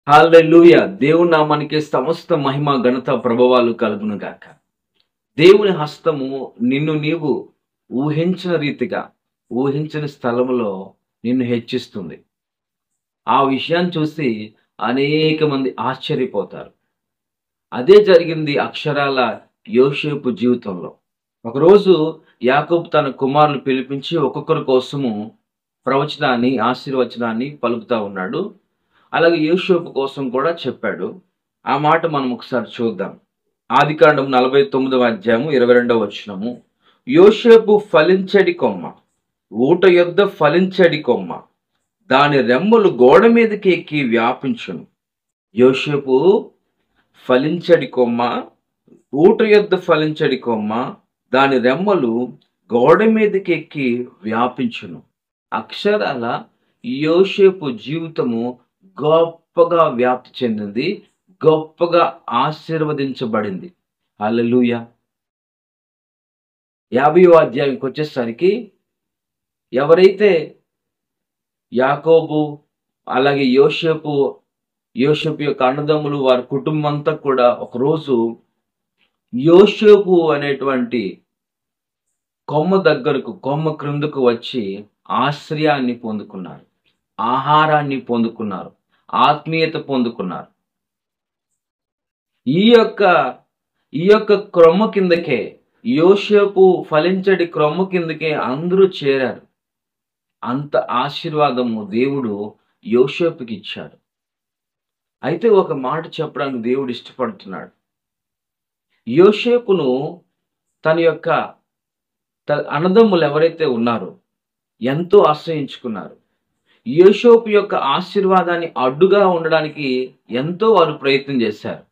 హల్లెలూయా! దేవుని నామానికి సమస్త మహిమ, ఘనత, ప్రభావాలు కలుగును గాక. దేవుని హస్తము నిన్ను నీవు ఊహించిన రీతిగా, ఊహించని స్థలములో నిన్ను హెచ్చిస్తుంది. ఆ విషయాన్ని చూసి అనేక మంది ఆశ్చర్యపోతారు. అదే జరిగింది అక్షరాల యోసేపు జీవితంలో. ఒకరోజు యాకోబు తన కుమారులు పిలిపించి ఒక్కొక్కరి కోసము ప్రవచనాన్ని, ఆశీర్వచనాన్ని పలుకుతా ఉన్నాడు. అలాగే యోసేపు కోసం కూడా చెప్పాడు. ఆ మాట మనం ఒకసారి చూద్దాం. ఆదికాండం 49వ అధ్యాయము 22వ వచనము. యోసేపు ఫలించడి కొమ్మ, ఊట యొద్ద ఫలించడి కొమ్మ, దాని రెమ్మలు గోడ మీదకి ఎక్కి వ్యాపించును. యోసేపు ఫలించడి కొమ్మ, ఊట యొద్ద ఫలించడి కొమ్మ, దాని రెమ్మలు గోడ మీదకి ఎక్కి వ్యాపించును. అక్షరాల యోసేపు జీవితము గొప్పగా వ్యాప్తి చెందింది. గొప్పగా ఆశీర్వదించబడింది. హల్లెలూయా! 50వ అధ్యాయంకి వచ్చేసరికి ఎవరైతే యాకోబు అలాగే యోసేపు యొక్క అన్నదమ్ములు వారి కుటుంబం అంతా కూడా ఒకరోజు యోసేపు అనేటువంటి కొమ్మ క్రిందకు వచ్చి ఆశ్రయాన్ని పొందుకున్నారు. ఆహారాన్ని పొందుకున్నారు. ఆత్మీయత పొందుకున్నారు. ఈ యొక్క ఈ యొక్క క్రొమ్మ కిందకే, యోసేపు ఫలించడి క్రొమ్మ కిందకే అందరూ చేరారు. అంత ఆశీర్వాదము దేవుడు యోసేపుకి ఇచ్చాడు. అయితే ఒక మాట చెప్పడానికి దేవుడు ఇష్టపడుతున్నాడు. యోసేపును తన యొక్క అన్నదమ్ములు ఎవరైతే ఉన్నారో ఎంతో ఆశ్రయించుకున్నారు. యోసేపు యొక్క ఆశీర్వాదాన్ని అడ్డుగా ఉండడానికి ఎంతో వారు ప్రయత్నం చేశారు.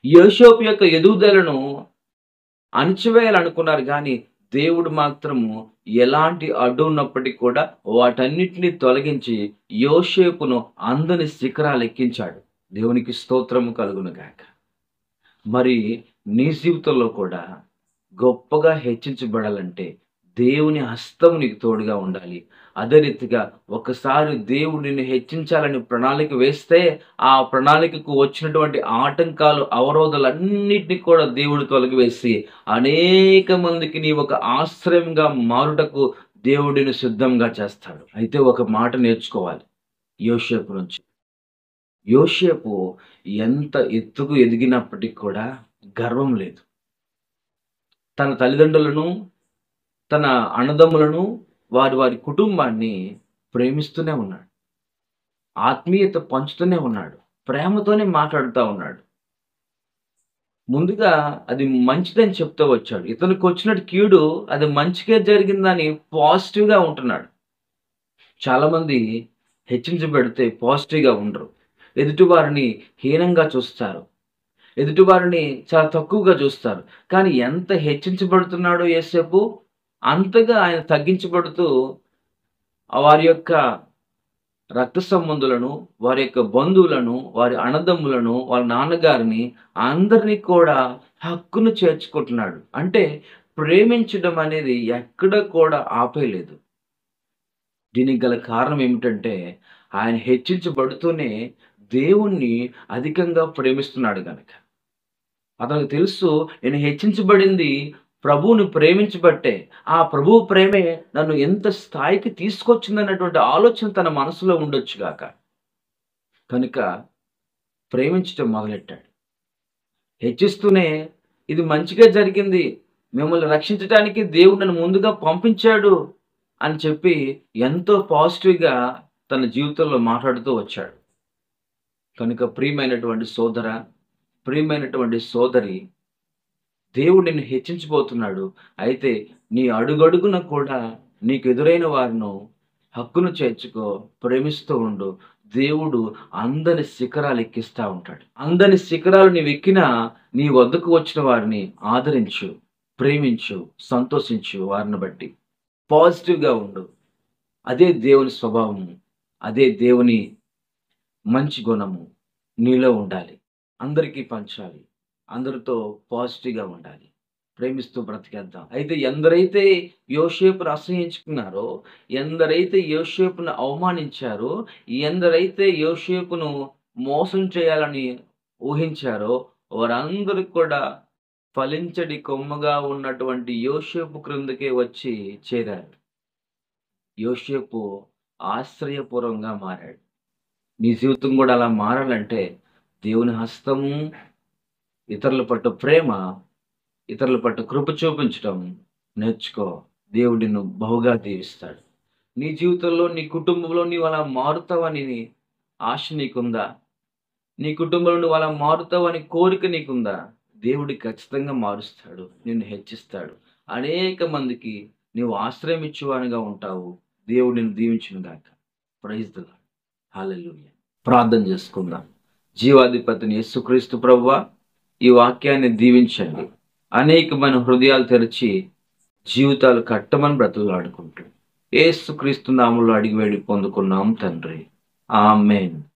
యోసేపు యొక్క ఎదుగుదలను అణచివేయాలనుకున్నారు కానీ దేవుడు మాత్రము ఎలాంటి అడ్డు ఉన్నప్పటికీ కూడా వాటన్నిటిని తొలగించి యోసేపును అందని శిఖరాలు ఎక్కించాడు. దేవునికి స్తోత్రము కలుగును గాక. మరి నీ జీవితంలో కూడా గొప్పగా హెచ్చించబడాలంటే దేవుని హస్తం నీకు తోడుగా ఉండాలి. అదే రీతిగా ఒకసారి దేవుడు నిన్ను హెచ్చించాలని ప్రణాళిక వేస్తే ఆ ప్రణాళికకు వచ్చినటువంటి ఆటంకాలు, అవరోధాలన్నిటినీ కూడా దేవుడు తొలగివేసి అనేక మందికి నీ ఒక ఆశ్రయంగా మారుటకు దేవుడిని సిద్ధంగా చేస్తాడు. అయితే ఒక మాట నేర్చుకోవాలి యోసేపు నుంచి. యోసేపు ఎంత ఎత్తుకు ఎదిగినప్పటికీ కూడా గర్వం లేదు. తన తల్లిదండ్రులను, తన అన్నదమ్ములను, వారి కుటుంబాన్ని ప్రేమిస్తూనే ఉన్నాడు. ఆత్మీయత పంచుతూనే ఉన్నాడు. ప్రేమతోనే మాట్లాడుతూ ఉన్నాడు. ముందుగా అది మంచిదని చెప్తూ వచ్చాడు. ఇతనికి వచ్చినట్టు కీడు అది మంచిగా జరిగిందని పాజిటివ్గా ఉంటున్నాడు. చాలామంది హెచ్చించబడితే పాజిటివ్గా ఉండరు. ఎదుటివారిని హీనంగా చూస్తారు. ఎదుటివారిని చాలా తక్కువగా చూస్తారు. కానీ ఎంత హెచ్చించబడుతున్నాడో యోసేపు అంతగా ఆయన తగ్గించబడుతూ వారి యొక్క రక్త సంబంధులను, వారి యొక్క బంధువులను, వారి అన్నదమ్ములను, వాళ్ళ నాన్నగారిని అందరినీ కూడా హక్కును చేర్చుకుంటున్నాడు. అంటే ప్రేమించడం అనేది ఎక్కడ కూడా ఆపేయలేదు. దీనికి గల కారణం ఏమిటంటే ఆయన హెచ్చించబడుతూనే దేవుణ్ణి అధికంగా ప్రేమిస్తున్నాడు గనక. అతనికి తెలుసు నేను హెచ్చించబడింది ప్రభువుని ప్రేమించబట్టే. ఆ ప్రభువు ప్రేమే నన్ను ఎంత స్థాయికి తీసుకొచ్చిందన్నటువంటి ఆలోచన తన మనసులో ఉండొచ్చు గాక. కనుక ప్రేమించటం మొదలెట్టాడు. హెచ్చిస్తూనే ఇది మంచిగా జరిగింది. మిమ్మల్ని రక్షించటానికి దేవుడు నన్ను ముందుగా పంపించాడు అని చెప్పి ఎంతో పాజిటివ్‌గా తన జీవితంలో మాట్లాడుతూ వచ్చాడు. కనుక ప్రియమైనటువంటి సోదర, ప్రియమైనటువంటి సోదరి, దేవుడు నిన్ను హెచ్చించబోతున్నాడు. అయితే నీ అడుగడుగున కూడా నీకు ఎదురైన వారిను హక్కును చేర్చుకో, ప్రేమిస్తూ ఉండు. దేవుడు అందని శిఖరాలు ఎక్కిస్తా ఉంటాడు. అందని శిఖరాలు నీవెక్కినా నీ వద్దకు వచ్చిన వారిని ఆదరించు, ప్రేమించు, సంతోషించు వారిని బట్టి. పాజిటివ్‌గా ఉండు. అదే దేవుని స్వభావము. అదే దేవుని మంచి గుణము నీలో ఉండాలి. అందరికీ పంచాలి. అందరితో పాజిటివ్‌గా ఉండాలి. ప్రేమిస్తూ బ్రతికేద్దాం. అయితే ఎందరైతే యోసేపును అసహ్యించుకున్నారో, ఎందరైతే యోసేపును అవమానించారో, ఎందరైతే యోసేపును మోసం చేయాలని ఊహించారో వారందరూ కూడా ఫలించడి కొమ్మగా ఉన్నటువంటి యోసేపు క్రిందకే వచ్చి చేరారు. యోసేపు ఆశ్రయపురంగా మారాడు. నీ జీవితం కూడా అలా మారాలంటే దేవుని హస్తము, ఇతరుల పట్ల ప్రేమ, ఇతరుల పట్ల కృప చూపించడం నేర్చుకో. దేవుడు నిన్ను బహుగా దీవిస్తాడు. నీ జీవితంలో, నీ కుటుంబంలో నీవు అలా మారుతావని ఆశ నీకుందా? నీ కుటుంబంలో నువ్వు అలా మారుతావని కోరిక నీకుందా? దేవుడు ఖచ్చితంగా మారుస్తాడు, నిన్ను హెచ్చిస్తాడు. అనేక మందికి నీవు ఆశ్రయం ఇచ్చేవానిగా ఉంటావు. దేవుడు నిన్ను దీవించును గాక. Praise the Lord. హల్లెలూయా. ప్రార్థన చేసుకుందాం. జీవాధిపతిని యేసుక్రీస్తు ప్రభువా, ఈ వాక్యాన్ని దీవించండి. అనేకమైన హృదయాలు తెరిచి జీవితాలు కట్టమని బ్రతుకులాడుకుంటూ యేసుక్రీస్తు నామములో అడిగి వేడి పొందుకున్నాం తండ్రి. ఆమేన్.